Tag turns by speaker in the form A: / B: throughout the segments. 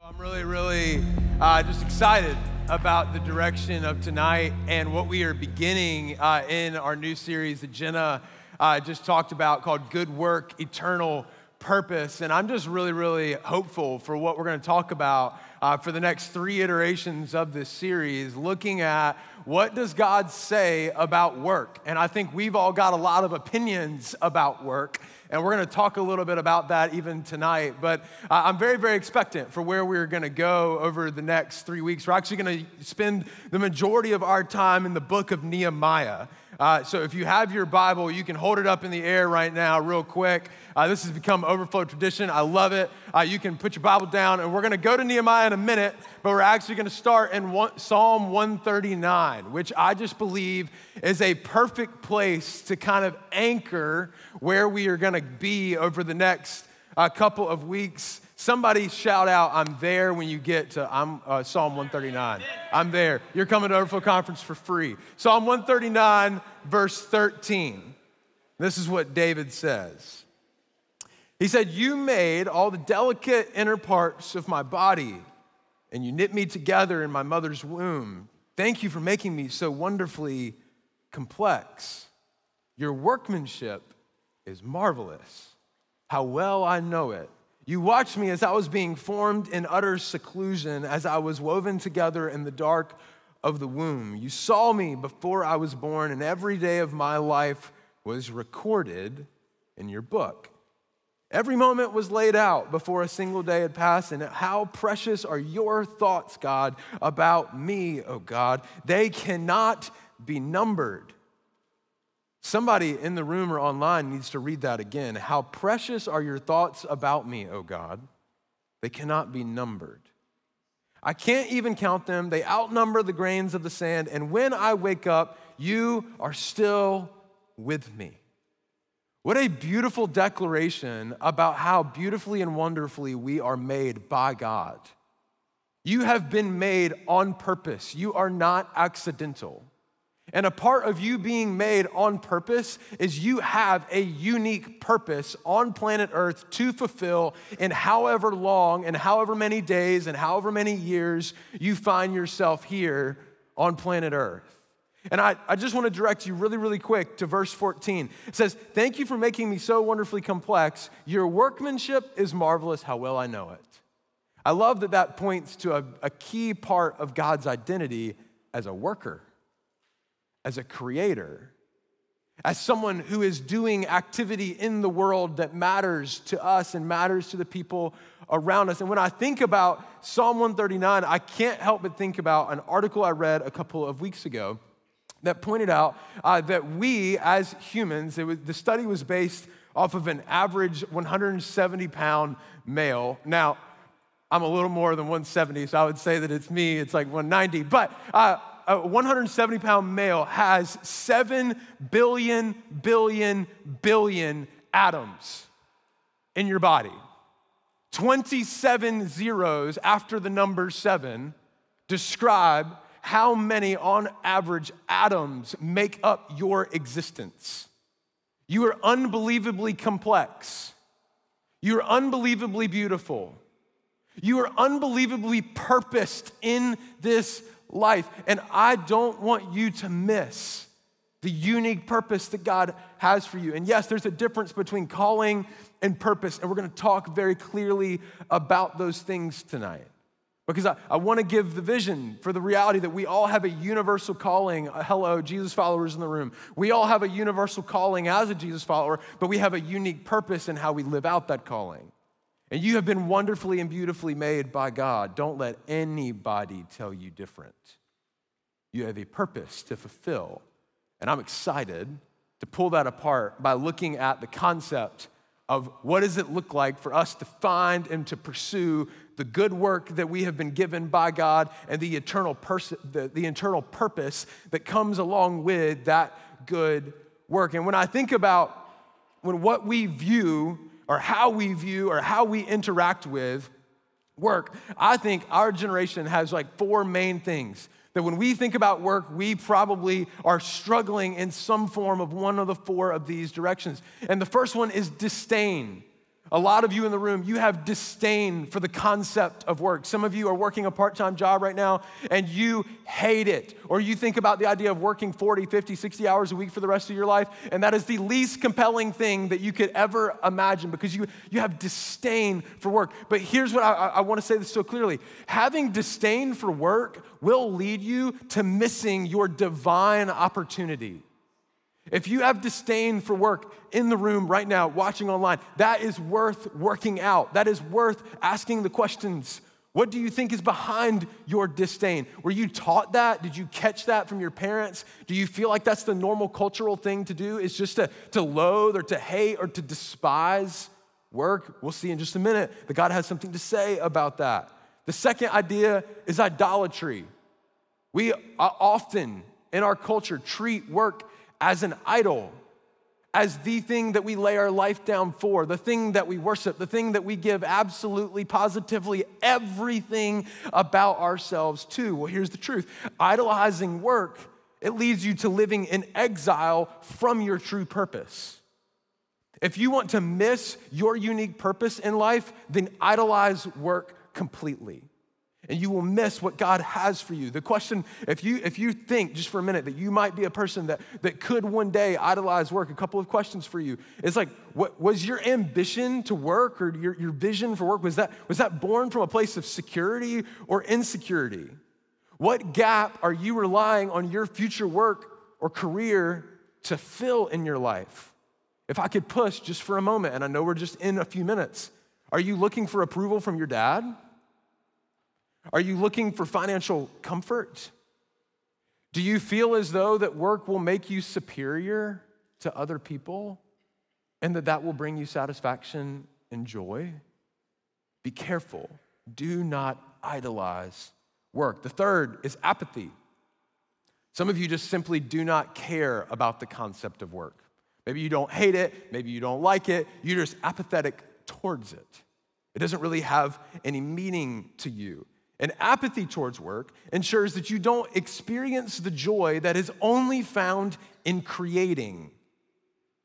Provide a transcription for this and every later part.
A: I'm really just excited about the direction of tonight and what we are beginning in our new series that Jenna just talked about called Good Work, Eternal Purpose. And I'm just really hopeful for what we're going to talk about for the next 3 iterations of this series, looking at what does God say about work. And I think we've all got a lot of opinions about work. And we're going to talk a little bit about that even tonight. But I'm very expectant for where we're going to go over the next 3 weeks. We're actually going to spend the majority of our time in the book of Nehemiah. So if you have your Bible, you can hold it up in the air right now real quick. This has become Overflow tradition. I love it. You can put your Bible down, and we're going to go to Nehemiah in a minute, but we're actually going to start in Psalm 139, which I just believe is a perfect place to kind of anchor where we are going to be over the next couple of weeks. Somebody shout out, "I'm there," when you get to Psalm 139. I'm there. You're coming to Overflow Conference for free. Psalm 139, verse 13. This is what David says. He said, "You made all the delicate inner parts of my body, and you knit me together in my mother's womb. Thank you for making me so wonderfully complex. Your workmanship is marvelous. How well I know it. You watched me as I was being formed in utter seclusion, as I was woven together in the dark of the womb. You saw me before I was born, and every day of my life was recorded in your book. Every moment was laid out before a single day had passed, and how precious are your thoughts, God, about me, oh God. They cannot be numbered." Somebody in the room or online needs to read that again. How precious are your thoughts about me, oh God. They cannot be numbered. I can't even count them. They outnumber the grains of the sand. And when I wake up, you are still with me. What a beautiful declaration about how beautifully and wonderfully we are made by God. You have been made on purpose. You are not accidental. And a part of you being made on purpose is you have a unique purpose on planet Earth to fulfill in however long and however many days and however many years you find yourself here on planet Earth. And I just want to direct you really quick to verse 14. It says, "Thank you for making me so wonderfully complex. Your workmanship is marvelous. How well I know it." I love that that points to a key part of God's identity as a worker, as a creator, as someone who is doing activity in the world that matters to us and matters to the people around us. And when I think about Psalm 139, I can't help but think about an article I read a couple of weeks ago that pointed out that we as humans, the study was based off of an average 170-pound male. Now, I'm a little more than 170, so I would say that it's me, it's like 190. But a 170-pound male has 7 billion atoms in your body. 27 zeros after the number 7 describe how many, on average, atoms make up your existence. You are unbelievably complex. You are unbelievably beautiful. You are unbelievably purposed in this life. And I don't want you to miss the unique purpose that God has for you. And yes, there's a difference between calling and purpose. And we're going to talk very clearly about those things tonight. Because I want to give the vision for the reality that we all have a universal calling. Hello, Jesus followers in the room. We all have a universal calling as a Jesus follower, but we have a unique purpose in how we live out that calling. And you have been wonderfully and beautifully made by God. Don't let anybody tell you different. You have a purpose to fulfill. And I'm excited to pull that apart by looking at the concept of what does it look like for us to find and to pursue the good work that we have been given by God and the eternal purpose that comes along with that good work. And when I think about what we view or how we interact with work, I think our generation has like 4 main things that when we think about work, we probably are struggling in some form of one of the 4 of these directions. And the first one is disdain. A lot of you in the room, you have disdain for the concept of work. Some of you are working a part-time job right now and you hate it. Or you think about the idea of working 40, 50, 60 hours a week for the rest of your life, and that is the least compelling thing that you could ever imagine because you have disdain for work. But here's what I want to say this so clearly. Having disdain for work will lead you to missing your divine opportunity. If you have disdain for work in the room right now, watching online, that is worth working out. That is worth asking the questions. What do you think is behind your disdain? Were you taught that? Did you catch that from your parents? Do you feel like that's the normal cultural thing to do, is just to loathe or to hate or to despise work? We'll see in just a minute that God has something to say about that. The second idea is idolatry. We often in our culture treat work as an idol, as the thing that we lay our life down for, the thing that we worship, the thing that we give absolutely, positively everything about ourselves to. Well, here's the truth. Idolizing work, it leads you to living in exile from your true purpose. If you want to miss your unique purpose in life, then idolize work completely. And you will miss what God has for you. The question, if you think just for a minute that you might be a person that could one day idolize work, a couple of questions for you. It's like, what was your ambition to work or your vision for work? Was that born from a place of security or insecurity? What gap are you relying on your future work or career to fill in your life? If I could push just for a moment, and I know we're just in a few minutes, are you looking for approval from your dad? Are you looking for financial comfort? Do you feel as though that work will make you superior to other people and that will bring you satisfaction and joy? Be careful. Do not idolize work. The third is apathy. Some of you just simply do not care about the concept of work. Maybe you don't hate it. Maybe you don't like it. You're just apathetic towards it. It doesn't really have any meaning to you. And apathy towards work ensures that you don't experience the joy that is only found in creating.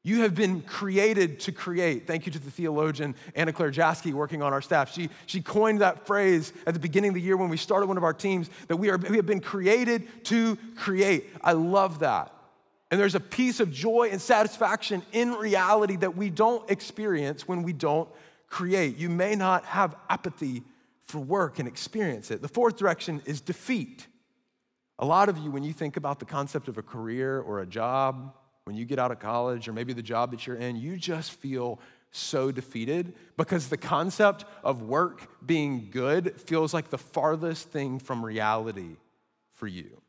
A: You have been created to create. Thank you to the theologian Anna Claire Jaski working on our staff. She coined that phrase at the beginning of the year when we started one of our teams, that we have been created to create. I love that. And there's a piece of joy and satisfaction in reality that we don't experience when we don't create. You may not have apathy for work and experience it. The fourth direction is defeat. A lot of you, when you think about the concept of a career or a job, when you get out of college or maybe the job that you're in, you just feel so defeated because the concept of work being good feels like the farthest thing from reality for you.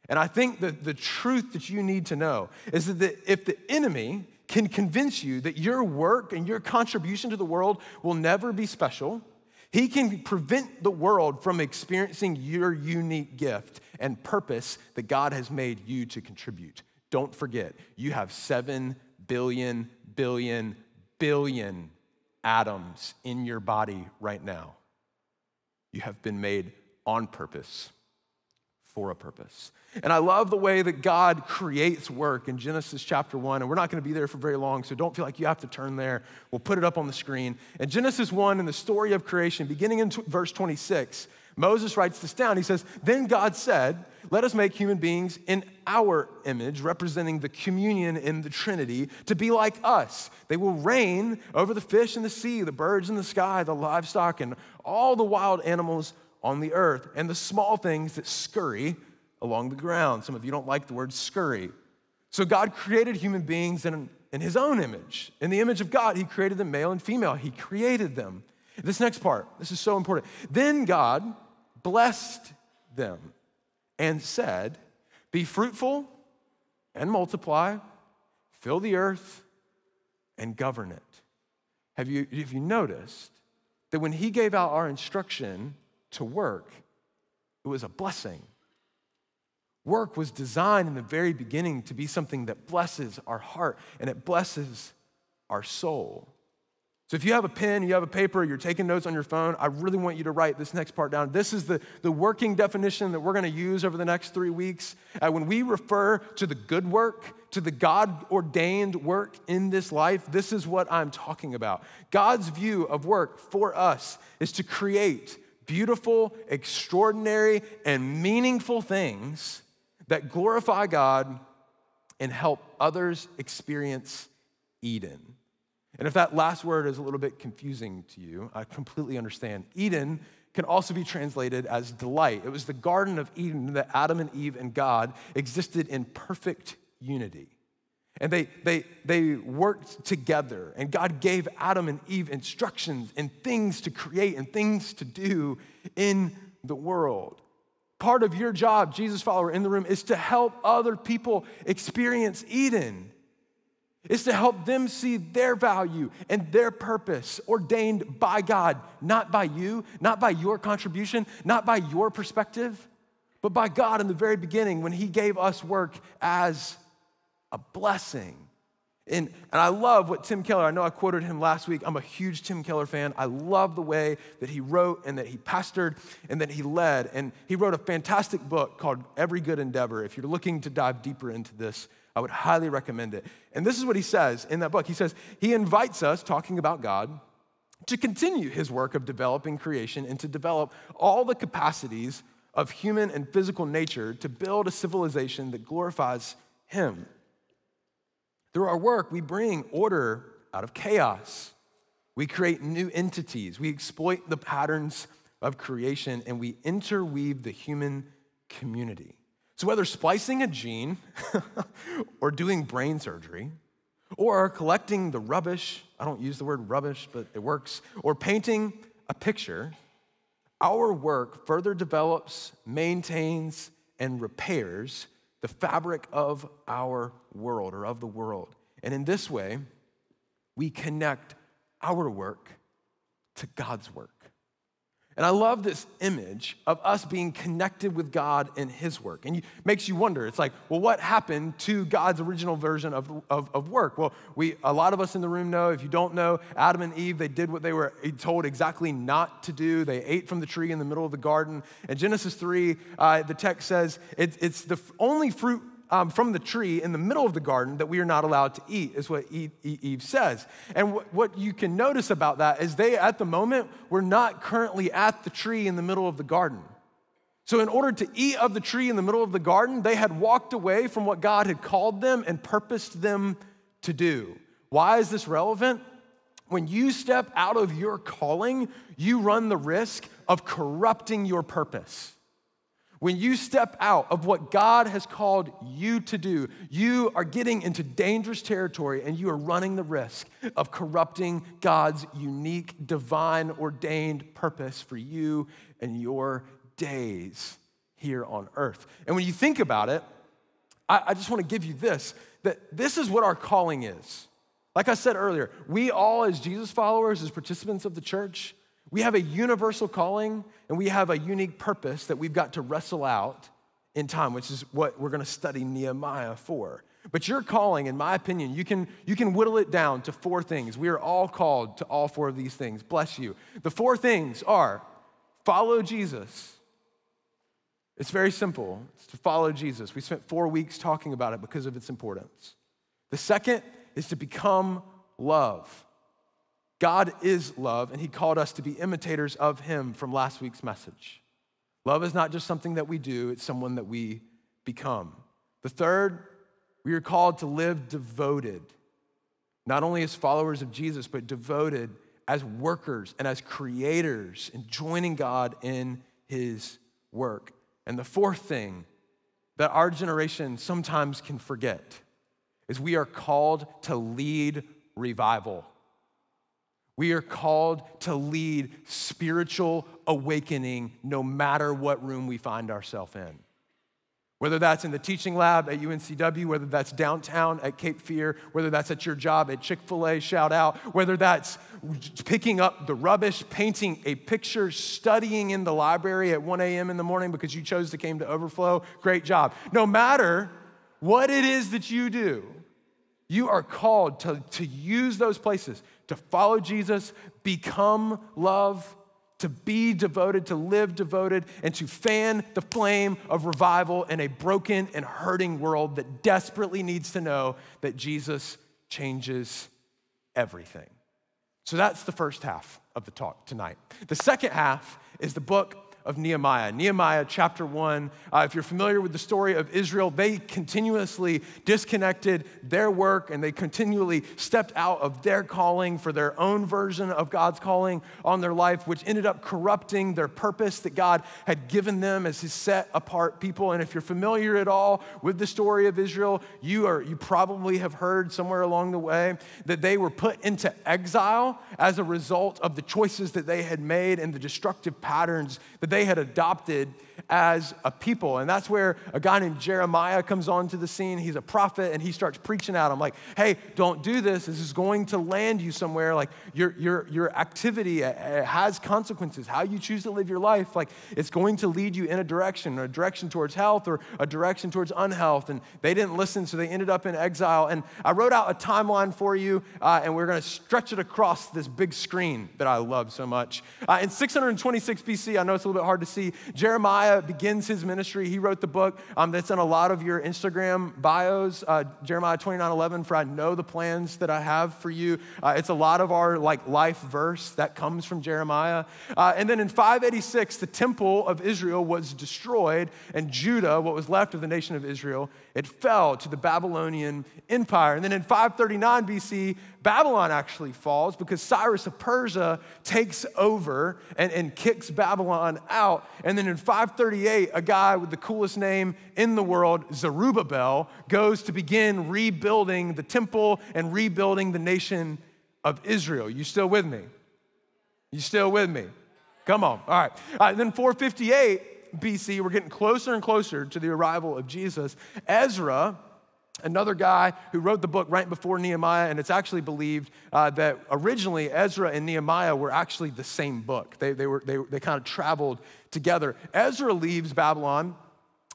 A: And I think that the truth that you need to know is that if the enemy can convince you that your work and your contribution to the world will never be special, he can prevent the world from experiencing your unique gift and purpose that God has made you to contribute. Don't forget, you have 7 billion atoms in your body right now. You have been made on purpose, for a purpose. And I love the way that God creates work in Genesis chapter 1, and we're not going to be there for very long, so don't feel like you have to turn there. We'll put it up on the screen. In Genesis 1, in the story of creation, beginning in verse 26, Moses writes this down. He says, "Then God said, let us make human beings in our image, representing the communion in the Trinity, to be like us. They will reign over the fish in the sea, the birds in the sky, the livestock, and all the wild animals on the earth, and the small things that scurry along the ground." Some of you don't like the word scurry. So God created human beings in his own image. In the image of God, he created them male and female. He created them. This next part, this is so important. Then God blessed them and said, "Be fruitful and multiply, fill the earth and govern it." Have you noticed that when he gave out our instruction to work, it was a blessing? Work was designed in the very beginning to be something that blesses our heart and it blesses our soul. So So if you have a pen, you have a paper, you're taking notes on your phone, I really want you to write this next part down. This is the working definition that we're going to use over the next 3 weeks. When we refer to the good work, to the God-ordained work in this life, this is what I'm talking about. God's view of work for us is to create beautiful, extraordinary, and meaningful things that glorify God and help others experience Eden. And if that last word is a little bit confusing to you, I completely understand. Eden can also be translated as delight. It was the Garden of Eden that Adam and Eve and God existed in perfect unity. And they worked together, and God gave Adam and Eve instructions and things to create and things to do in the world. Part of your job, Jesus follower in the room, is to help other people experience Eden. It's to help them see their value and their purpose ordained by God, not by you, not by your contribution, not by your perspective, but by God in the very beginning when he gave us work as a blessing. And I love what Tim Keller, I know I quoted him last week. I'm a huge Tim Keller fan. I love the way that he wrote and that he pastored and that he led. And he wrote a fantastic book called Every Good Endeavor. If you're looking to dive deeper into this, I would highly recommend it. And this is what he says in that book. He says, he invites us, talking about God, to continue his work of developing creation and to develop all the capacities of human and physical nature to build a civilization that glorifies him. Through our work, we bring order out of chaos. We create new entities. We exploit the patterns of creation, and we interweave the human community. So whether splicing a gene or doing brain surgery or collecting the rubbish, I don't use the word rubbish, but it works, or painting a picture, our work further develops, maintains, and repairs the fabric of our world or of the world. And in this way, we connect our work to God's work. And I love this image of us being connected with God in his work. And it makes you wonder, it's like, well, what happened to God's original version of work? Well, a lot of us in the room know, if you don't know, Adam and Eve, they did what they were told exactly not to do. They ate from the tree in the middle of the garden. In Genesis 3, the text says it's the only fruit from the tree in the middle of the garden that we are not allowed to eat, is what Eve says. And what you can notice about that is they, at the moment, were not currently at the tree in the middle of the garden. So in order to eat of the tree in the middle of the garden, they had walked away from what God had called them and purposed them to do. Why is this relevant? When you step out of your calling, you run the risk of corrupting your purpose. When you step out of what God has called you to do, you are getting into dangerous territory and you are running the risk of corrupting God's unique, divine, ordained purpose for you and your days here on earth. And when you think about it, I just want to give you this, that this is what our calling is. Like I said earlier, we all as Jesus followers, as participants of the church, we have a universal calling and we have a unique purpose that we've got to wrestle out in time, which is what we're going to study Nehemiah for. But your calling, in my opinion, you can whittle it down to 4 things. We are all called to all 4 of these things. Bless you. The 4 things are follow Jesus. It's very simple. It's to follow Jesus. We spent 4 weeks talking about it because of its importance. The second is to become love. God is love, and he called us to be imitators of him from last week's message. Love is not just something that we do, it's someone that we become. The third, we are called to live devoted, not only as followers of Jesus, but devoted as workers and as creators in joining God in his work. And the fourth thing that our generation sometimes can forget is we are called to lead revival. We are called to lead spiritual awakening no matter what room we find ourselves in. Whether that's in the teaching lab at UNCW, whether that's downtown at Cape Fear, whether that's at your job at Chick-fil-A, shout out, whether that's picking up the rubbish, painting a picture, studying in the library at 1 a.m. in the morning because you chose to come to Overflow, great job. No matter what it is that you do, you are called to use those places to follow Jesus, become love, to be devoted, to live devoted, and to fan the flame of revival in a broken and hurting world that desperately needs to know that Jesus changes everything. So that's the first half of the talk tonight. The second half is the book of Nehemiah. Nehemiah chapter 1, if you're familiar with the story of Israel, they continuously disconnected their work and they continually stepped out of their calling for their own version of God's calling on their life, which ended up corrupting their purpose that God had given them as his set apart people. And if you're familiar at all with the story of Israel, you probably have heard somewhere along the way that they were put into exile as a result of the choices that they had made and the destructive patterns that they had adopted as a people. And that's where a guy named Jeremiah comes onto the scene. He's a prophet and he starts preaching at them like, hey, don't do this. This is going to land you somewhere. Like your activity has consequences. How you choose to live your life, like it's going to lead you in a direction towards health or a direction towards unhealth. And they didn't listen, so they ended up in exile. And I wrote out a timeline for you, and we're going to stretch it across this big screen that I love so much. In 626 BC, I know it's a little bit hard to see, Jeremiah begins his ministry. He wrote the book that's in a lot of your Instagram bios, Jeremiah 29:11, for I know the plans that I have for you. It's a lot of our life verse that comes from Jeremiah. And then in 586, the temple of Israel was destroyed, and Judah, what was left of the nation of Israel, it fell to the Babylonian Empire. And then in 539 BC, Babylon actually falls because Cyrus of Persia takes over and kicks Babylon out. And then in 538, a guy with the coolest name in the world, Zerubbabel, goes to begin rebuilding the temple and rebuilding the nation of Israel. You still with me? You still with me? Come on. All right. Then 458 BC, we're getting closer and closer to the arrival of Jesus. Ezra, another guy who wrote the book right before Nehemiah, and it's actually believed that originally Ezra and Nehemiah were actually the same book. They kind of traveled together. Ezra leaves Babylon,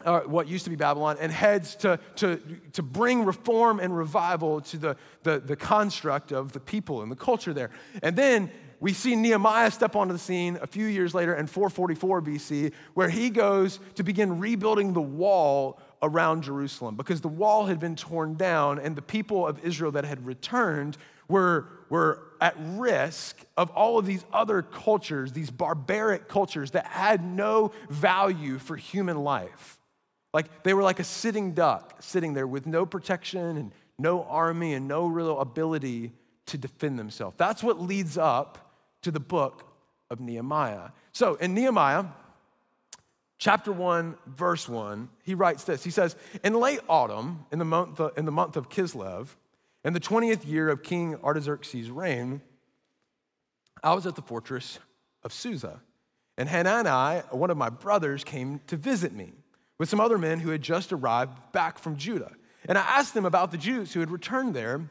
A: what used to be Babylon, and heads to bring reform and revival to the construct of the people and the culture there. And then we see Nehemiah step onto the scene a few years later in 444 BC, where he goes to begin rebuilding the wall around Jerusalem because the wall had been torn down and the people of Israel that had returned were at risk of all of these other cultures, these barbaric cultures that had no value for human life. Like they were like a sitting duck sitting there with no protection and no army and no real ability to defend themselves. That's what leads up to the book of Nehemiah. So in Nehemiah, chapter 1, verse 1, he writes this. He says, in late autumn, in the month of Kislev, in the 20th year of King Artaxerxes' reign, I was at the fortress of Susa. And Hanani, one of my brothers, came to visit me with some other men who had just arrived back from Judah. And I asked them about the Jews who had returned there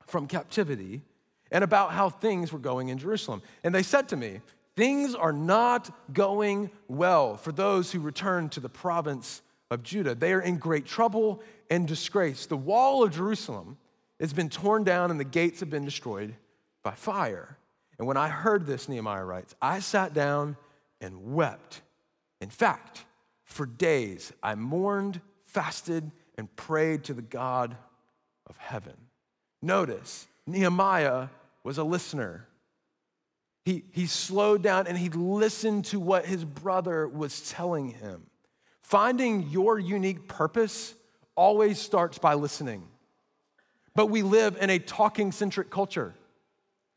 A: from captivity and about how things were going in Jerusalem. And they said to me, things are not going well for those who return to the province of Judah. They are in great trouble and disgrace. The wall of Jerusalem has been torn down and the gates have been destroyed by fire. And when I heard this, Nehemiah writes, I sat down and wept. In fact, for days I mourned, fasted, and prayed to the God of heaven. Notice, Nehemiah was a listener. He slowed down and he listened to what his brother was telling him. Finding your unique purpose always starts by listening. But we live in a talking-centric culture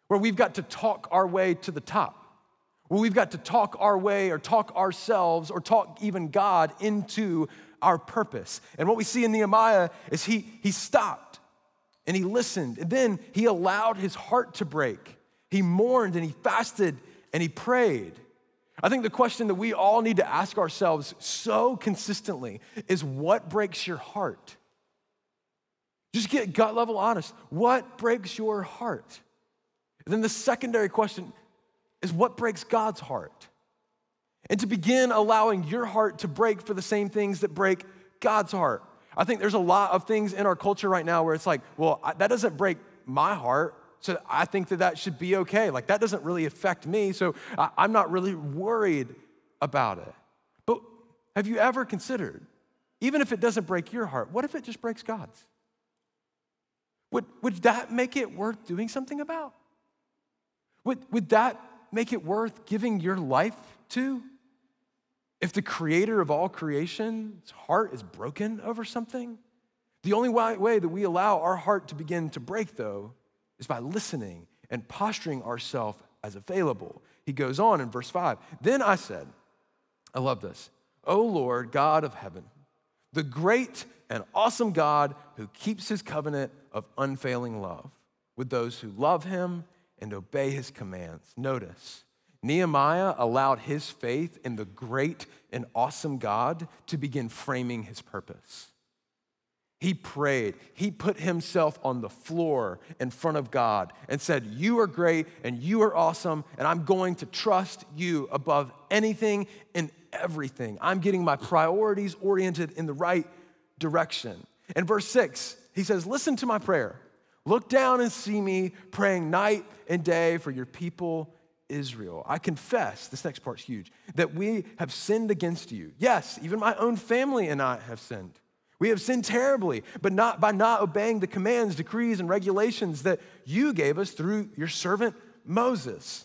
A: where we've got to talk our way to the top, where we've got to talk our way or talk ourselves or talk even God into our purpose. And what we see in Nehemiah is he stopped and he listened, and then he allowed his heart to break. He mourned and he fasted and he prayed. I think the question that we all need to ask ourselves so consistently is, what breaks your heart? Just get gut level honest. What breaks your heart? And then the secondary question is, what breaks God's heart? And to begin allowing your heart to break for the same things that break God's heart. I think there's a lot of things in our culture right now where it's like, well, that doesn't break my heart. So I think that should be okay. Like, that doesn't really affect me, so I'm not really worried about it. But have you ever considered, even if it doesn't break your heart, what if it just breaks God's? Would that make it worth doing something about? Would that make it worth giving your life to? If the creator of all creation's heart is broken over something? The only way that we allow our heart to begin to break, though, is by listening and posturing ourselves as available. He goes on in verse 5. Then I said, I love this, O Lord, God of heaven, the great and awesome God who keeps his covenant of unfailing love with those who love him and obey his commands. Notice, Nehemiah allowed his faith in the great and awesome God to begin framing his purpose. He prayed. He put himself on the floor in front of God and said, you are great and you are awesome, and I'm going to trust you above anything and everything. I'm getting my priorities oriented in the right direction. In verse 6, he says, listen to my prayer. Look down and see me praying night and day for your people Israel. I confess, this next part's huge, that we have sinned against you. Yes, even my own family and I have sinned. We have sinned terribly, but not by not obeying the commands, decrees, and regulations that you gave us through your servant Moses.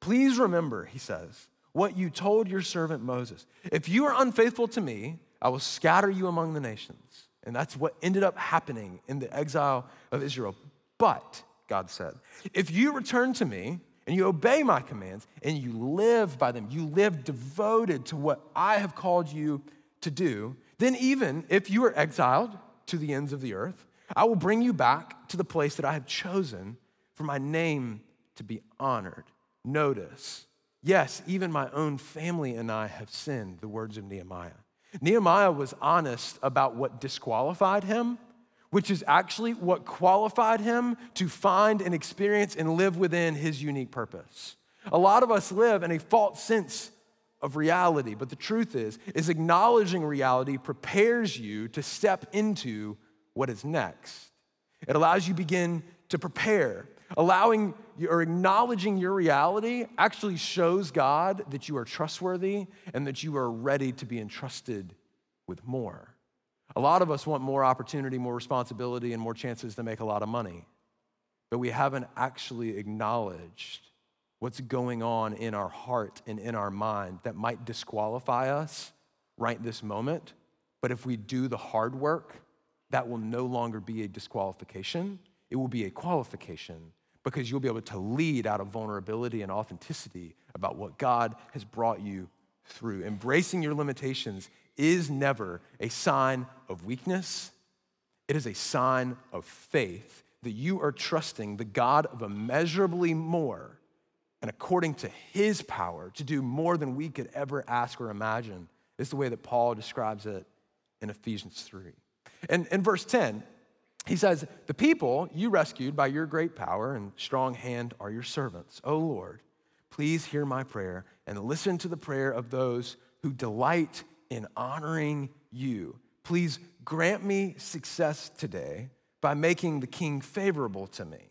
A: Please remember, he says, what you told your servant Moses. If you are unfaithful to me, I will scatter you among the nations. And that's what ended up happening in the exile of Israel. But, God said, if you return to me and you obey my commands and you live by them, you live devoted to what I have called you to do, then even if you are exiled to the ends of the earth, I will bring you back to the place that I have chosen for my name to be honored. Notice, yes, even my own family and I have sinned, the words of Nehemiah. Nehemiah was honest about what disqualified him, which is actually what qualified him to find and experience and live within his unique purpose. A lot of us live in a false sense of reality, but the truth is acknowledging reality prepares you to step into what is next. It allows you begin to prepare. Allowing or acknowledging your reality actually shows God that you are trustworthy and that you are ready to be entrusted with more. A lot of us want more opportunity, more responsibility, and more chances to make a lot of money, but we haven't actually acknowledged what's going on in our heart and in our mind that might disqualify us right this moment. But if we do the hard work, that will no longer be a disqualification. It will be a qualification, because you'll be able to lead out of vulnerability and authenticity about what God has brought you through. Embracing your limitations is never a sign of weakness. It is a sign of faith that you are trusting the God of immeasurably more, and according to his power to do more than we could ever ask or imagine, is the way that Paul describes it in Ephesians 3. And in verse 10, he says, the people you rescued by your great power and strong hand are your servants. O Lord, please hear my prayer and listen to the prayer of those who delight in honoring you. Please grant me success today by making the king favorable to me.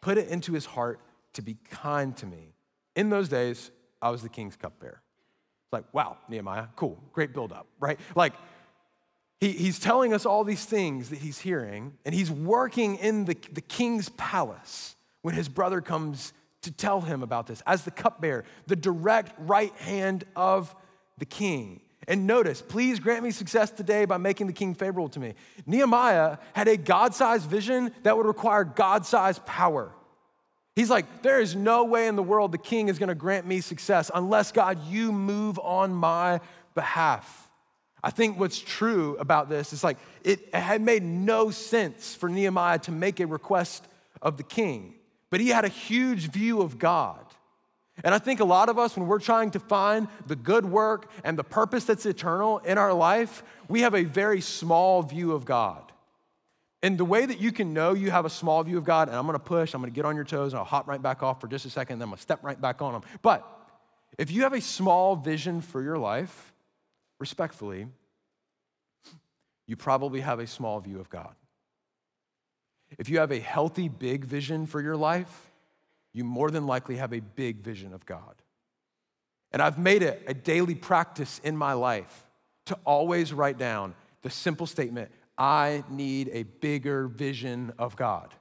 A: Put it into his heart to be kind to me. In those days, I was the king's cupbearer. It's like, wow, Nehemiah, cool, great buildup, right? Like, he's telling us all these things that he's hearing, and he's working in the king's palace when his brother comes to tell him about this as the cupbearer, the direct right hand of the king. And notice, please grant me success today by making the king favorable to me. Nehemiah had a God-sized vision that would require God-sized power. He's like, there is no way in the world the king is going to grant me success unless, God, you move on my behalf. I think what's true about this is like, it had made no sense for Nehemiah to make a request of the king, but he had a huge view of God. And I think a lot of us, when we're trying to find the good work and the purpose that's eternal in our life, we have a very small view of God. And the way that you can know you have a small view of God, and I'm gonna push, I'm gonna get on your toes, and I'll hop right back off for just a second, and then I'm gonna step right back on them. But if you have a small vision for your life, respectfully, you probably have a small view of God. If you have a healthy, big vision for your life, you more than likely have a big vision of God. And I've made it a daily practice in my life to always write down the simple statement, I need a bigger vision of God.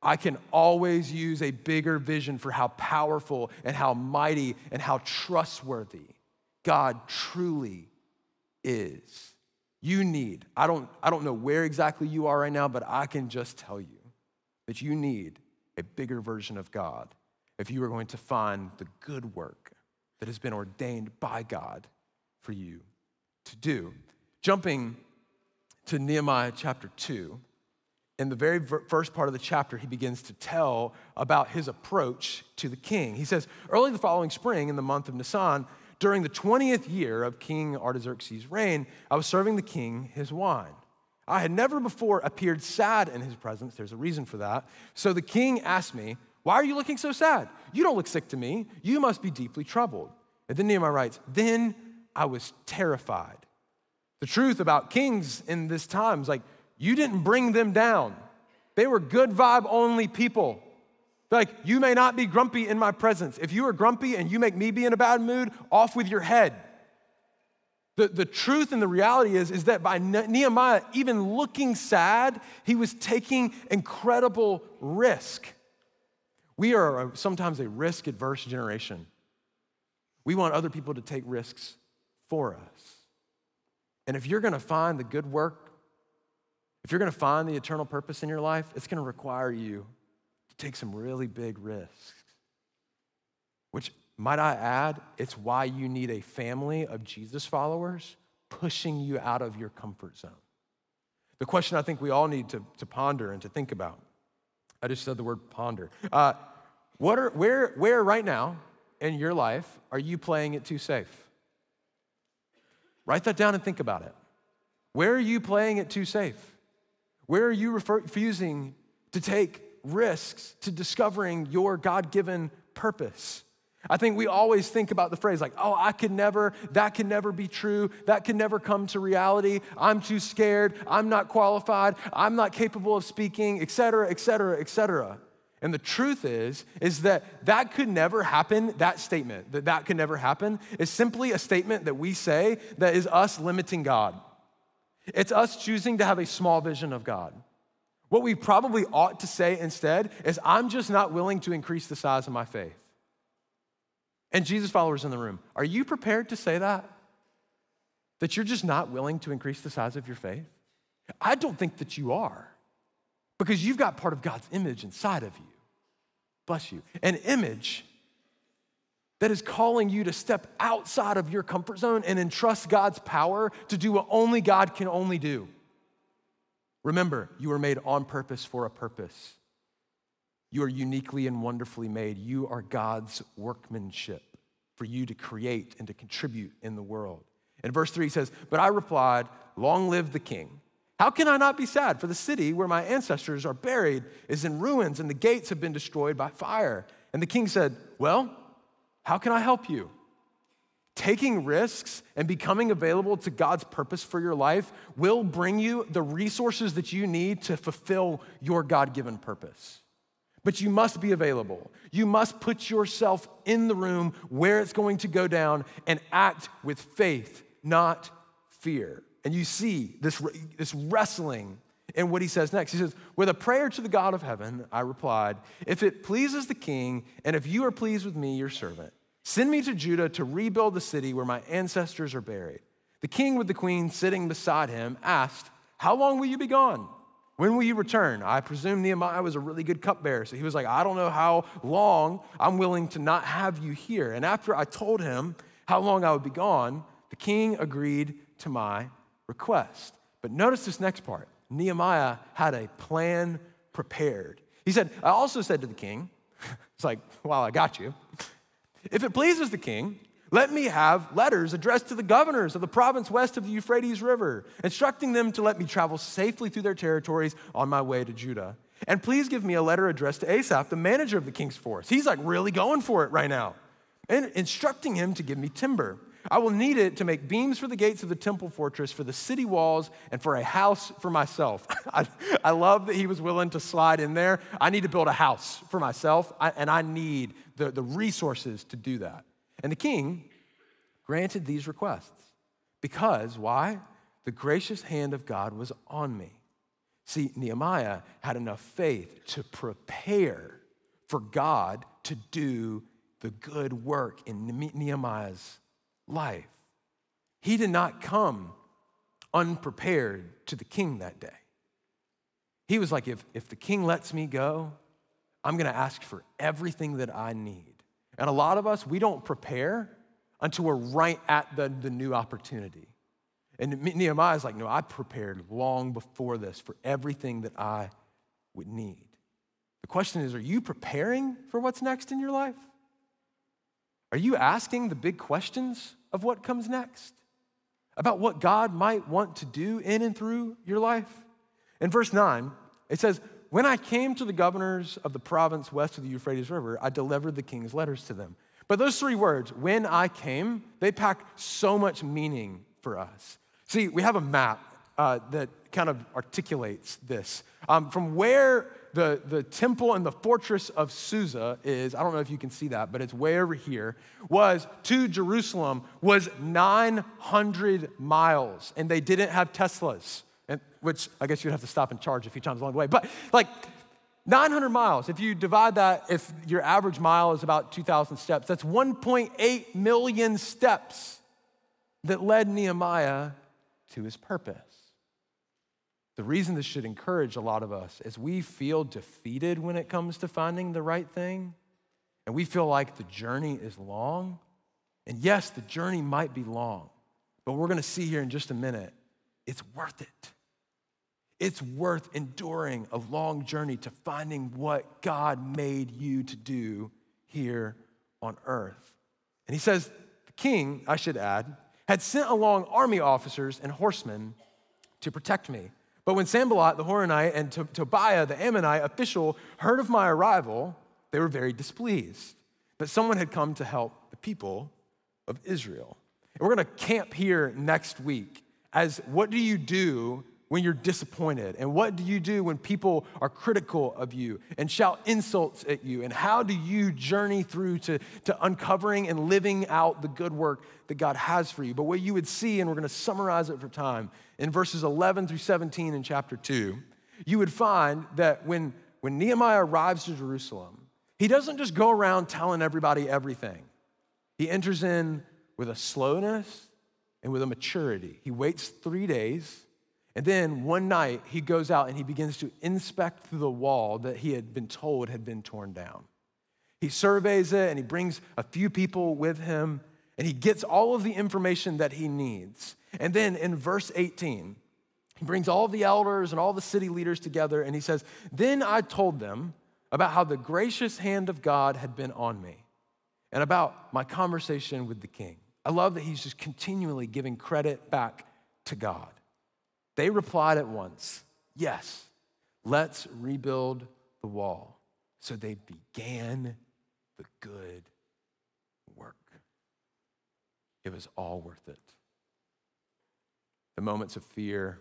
A: I can always use a bigger vision for how powerful and how mighty and how trustworthy God truly is. You need, I don't know where exactly you are right now, but I can just tell you that you need a bigger version of God if you are going to find the good work that has been ordained by God for you to do. Jumping to Nehemiah chapter 2, in the very first part of the chapter, he begins to tell about his approach to the king. He says, early the following spring, in the month of Nisan, during the 20th year of King Artaxerxes' reign, I was serving the king his wine. I had never before appeared sad in his presence. There's a reason for that. So the king asked me, why are you looking so sad? You don't look sick to me. You must be deeply troubled. And then Nehemiah writes, then I was terrified. The truth about kings in this time is like, you didn't bring them down. They were good vibe only people. Like, you may not be grumpy in my presence. If you are grumpy and you make me be in a bad mood, off with your head. The truth and the reality is that by Nehemiah even looking sad, he was taking incredible risk. We are sometimes a risk-averse generation. We want other people to take risks for us. And if you're gonna find the good work, if you're gonna find the eternal purpose in your life, it's gonna require you to take some really big risks. Which, might I add, it's why you need a family of Jesus followers pushing you out of your comfort zone. The question I think we all need to ponder and to think about. I just said the word ponder. Where right now in your life are you playing it too safe? Write that down and think about it. Where are you playing it too safe? Where are you refusing to take risks to discovering your God-given purpose? I think we always think about the phrase like, oh, that can never be true, that can never come to reality, I'm too scared, I'm not qualified, I'm not capable of speaking, et cetera, et cetera, et cetera. And the truth is that could never happen, that statement, that could never happen, is simply a statement that we say that is us limiting God. It's us choosing to have a small vision of God. What we probably ought to say instead is, I'm just not willing to increase the size of my faith. And Jesus followers in the room, are you prepared to say that? That you're just not willing to increase the size of your faith? I don't think that you are, because you've got part of God's image inside of you. Bless you. An image that is calling you to step outside of your comfort zone and entrust God's power to do what only God can only do. Remember, you were made on purpose for a purpose. You are uniquely and wonderfully made. You are God's workmanship for you to create and to contribute in the world. And verse 3 says, but I replied, long live the king. How can I not be sad? For the city where my ancestors are buried is in ruins and the gates have been destroyed by fire. And the king said, well, how can I help you? Taking risks and becoming available to God's purpose for your life will bring you the resources that you need to fulfill your God-given purpose. But you must be available. You must put yourself in the room where it's going to go down and act with faith, not fear. And you see this wrestling in what he says next. He says, with a prayer to the God of heaven, I replied, if it pleases the king, and if you are pleased with me, your servant, send me to Judah to rebuild the city where my ancestors are buried. The king with the queen sitting beside him asked, how long will you be gone? When will you return? I presume Nehemiah was a really good cupbearer. So he was like, I don't know how long. I'm willing to not have you here. And after I told him how long I would be gone, the king agreed to my request. But notice this next part. Nehemiah had a plan prepared. He said, I also said to the king, it's like, well, I got you. If it pleases the king, let me have letters addressed to the governors of the province west of the Euphrates River, instructing them to let me travel safely through their territories on my way to Judah. And please give me a letter addressed to Asaph, the manager of the king's force. He's like really going for it right now. And instructing him to give me timber. I will need it to make beams for the gates of the temple fortress, for the city walls, and for a house for myself. I love that he was willing to slide in there. I need to build a house for myself, and I need the resources to do that. And the king granted these requests because, why? The gracious hand of God was on me. See, Nehemiah had enough faith to prepare for God to do the good work in Nehemiah's life. He did not come unprepared to the king that day. He was like, if the king lets me go, I'm gonna ask for everything that I need. And a lot of us, we don't prepare until we're right at the new opportunity. And Nehemiah's like, no, I prepared long before this for everything that I would need. The question is, are you preparing for what's next in your life? Are you asking the big questions of what comes next? About what God might want to do in and through your life? In verse 9, it says, when I came to the governors of the province west of the Euphrates River, I delivered the king's letters to them. But those three words, when I came, they pack so much meaning for us. See, we have a map that kind of articulates this. From where the temple and the fortress of Susa is, I don't know if you can see that, but it's way over here, was to Jerusalem was 900 miles, and they didn't have Teslas, which I guess you'd have to stop and charge a few times along the way. But like 900 miles, if you divide that, if your average mile is about 2,000 steps, that's 1.8 million steps that led Nehemiah to his purpose. The reason this should encourage a lot of us is we feel defeated when it comes to finding the right thing, and we feel like the journey is long. And yes, the journey might be long, but we're gonna see here in just a minute, it's worth it. It's worth enduring a long journey to finding what God made you to do here on earth. And he says, the king, I should add, had sent along army officers and horsemen to protect me. But when Sanballat the Horonite and Tobiah the Ammonite official heard of my arrival, they were very displeased that someone had come to help the people of Israel. And we're gonna camp here next week as what do you do when you're disappointed? And what do you do when people are critical of you and shout insults at you? And how do you journey through to uncovering and living out the good work that God has for you? But what you would see, and we're gonna summarize it for time, in verses 11 through 17 in chapter 2, you would find that when Nehemiah arrives to Jerusalem, he doesn't just go around telling everybody everything. He enters in with a slowness and with a maturity. He waits 3 days, and then one night, he goes out and he begins to inspect the wall that he had been told had been torn down. He surveys it and he brings a few people with him and he gets all of the information that he needs. And then in verse 18, he brings all the elders and all the city leaders together and he says, then I told them about how the gracious hand of God had been on me and about my conversation with the king. I love that he's just continually giving credit back to God. They replied at once, yes, let's rebuild the wall. So they began the good work. It was all worth it. The moments of fear,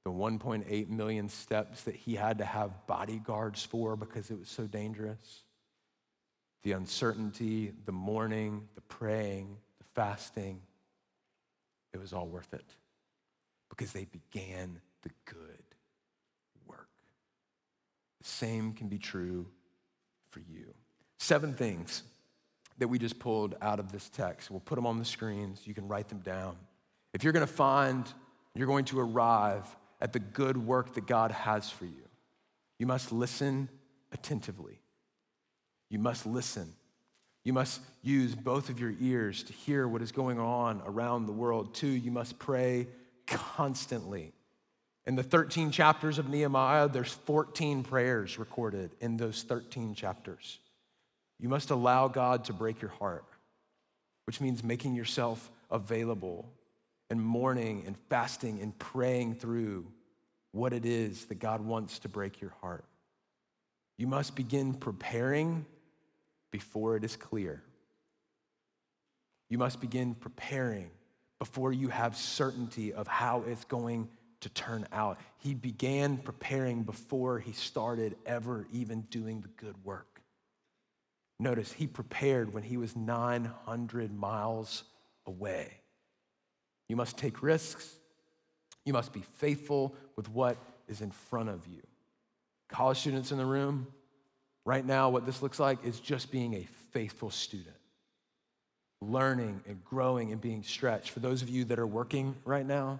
A: the 1.8 million steps that he had to have bodyguards for because it was so dangerous, the uncertainty, the mourning, the praying, the fasting, it was all worth it. Because they began the good work. The same can be true for you. 7 things that we just pulled out of this text. We'll put them on the screens. You can write them down. If you're going to find, you're going to arrive at the good work that God has for you, you must listen attentively. You must listen. You must use both of your ears to hear what is going on around the world. 2, you must pray constantly. In the 13 chapters of Nehemiah, there's 14 prayers recorded in those 13 chapters. You must allow God to break your heart, which means making yourself available and mourning and fasting and praying through what it is that God wants to break your heart. You must begin preparing before it is clear. You must begin preparing before you have certainty of how it's going to turn out. He began preparing before he started ever even doing the good work. Notice, he prepared when he was 900 miles away. You must take risks. You must be faithful with what is in front of you. College students in the room, right now, what this looks like is just being a faithful student, learning and growing and being stretched. For those of you that are working right now,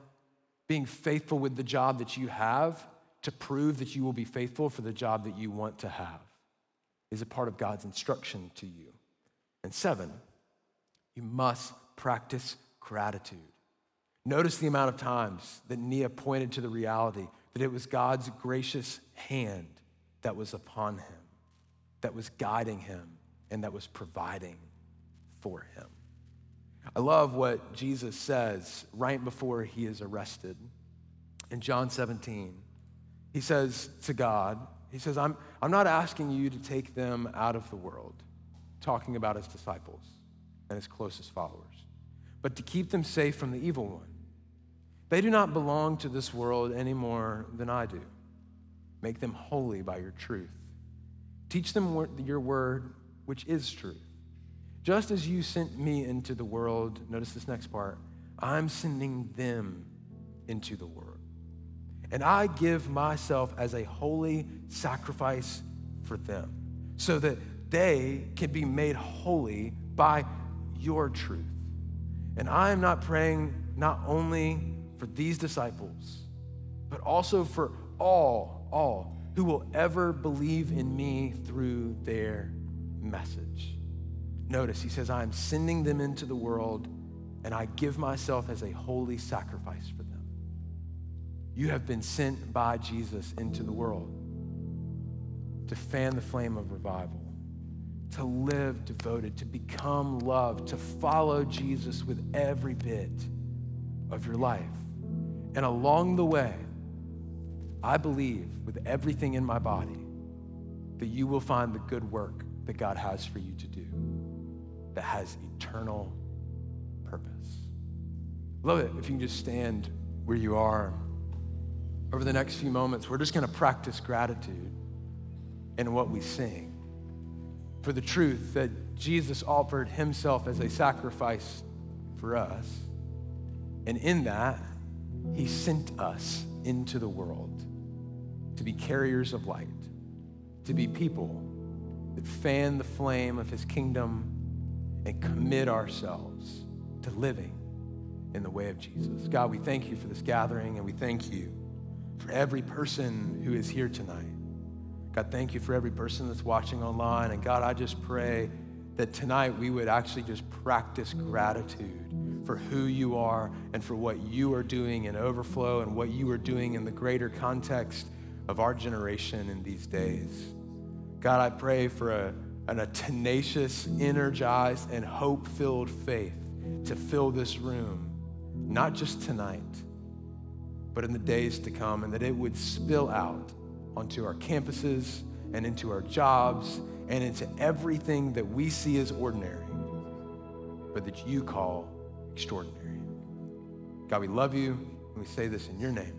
A: being faithful with the job that you have to prove that you will be faithful for the job that you want to have is a part of God's instruction to you. And 7, you must practice gratitude. Notice the amount of times that Nehemiah pointed to the reality that it was God's gracious hand that was upon him, that was guiding him, and that was providing for him. I love what Jesus says right before he is arrested. In John 17, he says to God, he says, I'm not asking you to take them out of the world, talking about his disciples and his closest followers, but to keep them safe from the evil one. They do not belong to this world any more than I do. Make them holy by your truth. Teach them your word, which is truth. Just as you sent me into the world, notice this next part, I'm sending them into the world. And I give myself as a holy sacrifice for them, so that they can be made holy by your truth. And I am not praying not only for these disciples, but also for all who will ever believe in me through their message. Notice, he says, I am sending them into the world, and I give myself as a holy sacrifice for them. You have been sent by Jesus into the world to fan the flame of revival, to live devoted, to become loved, to follow Jesus with every bit of your life. And along the way, I believe with everything in my body that you will find the good work that God has for you to do that has eternal purpose. Love it if you can just stand where you are. Over the next few moments, we're just gonna practice gratitude in what we sing for the truth that Jesus offered himself as a sacrifice for us. And in that, he sent us into the world to be carriers of light, to be people that fan the flame of his kingdom and commit ourselves to living in the way of Jesus. God, we thank you for this gathering, and we thank you for every person who is here tonight. God, thank you for every person that's watching online. And God, I just pray that tonight we would actually just practice gratitude for who you are and for what you are doing in Overflow and what you are doing in the greater context of our generation in these days. God, I pray for a tenacious, energized, and hope-filled faith to fill this room, not just tonight, but in the days to come, and that it would spill out onto our campuses and into our jobs and into everything that we see as ordinary, but that you call extraordinary. God, we love you, and we say this in your name.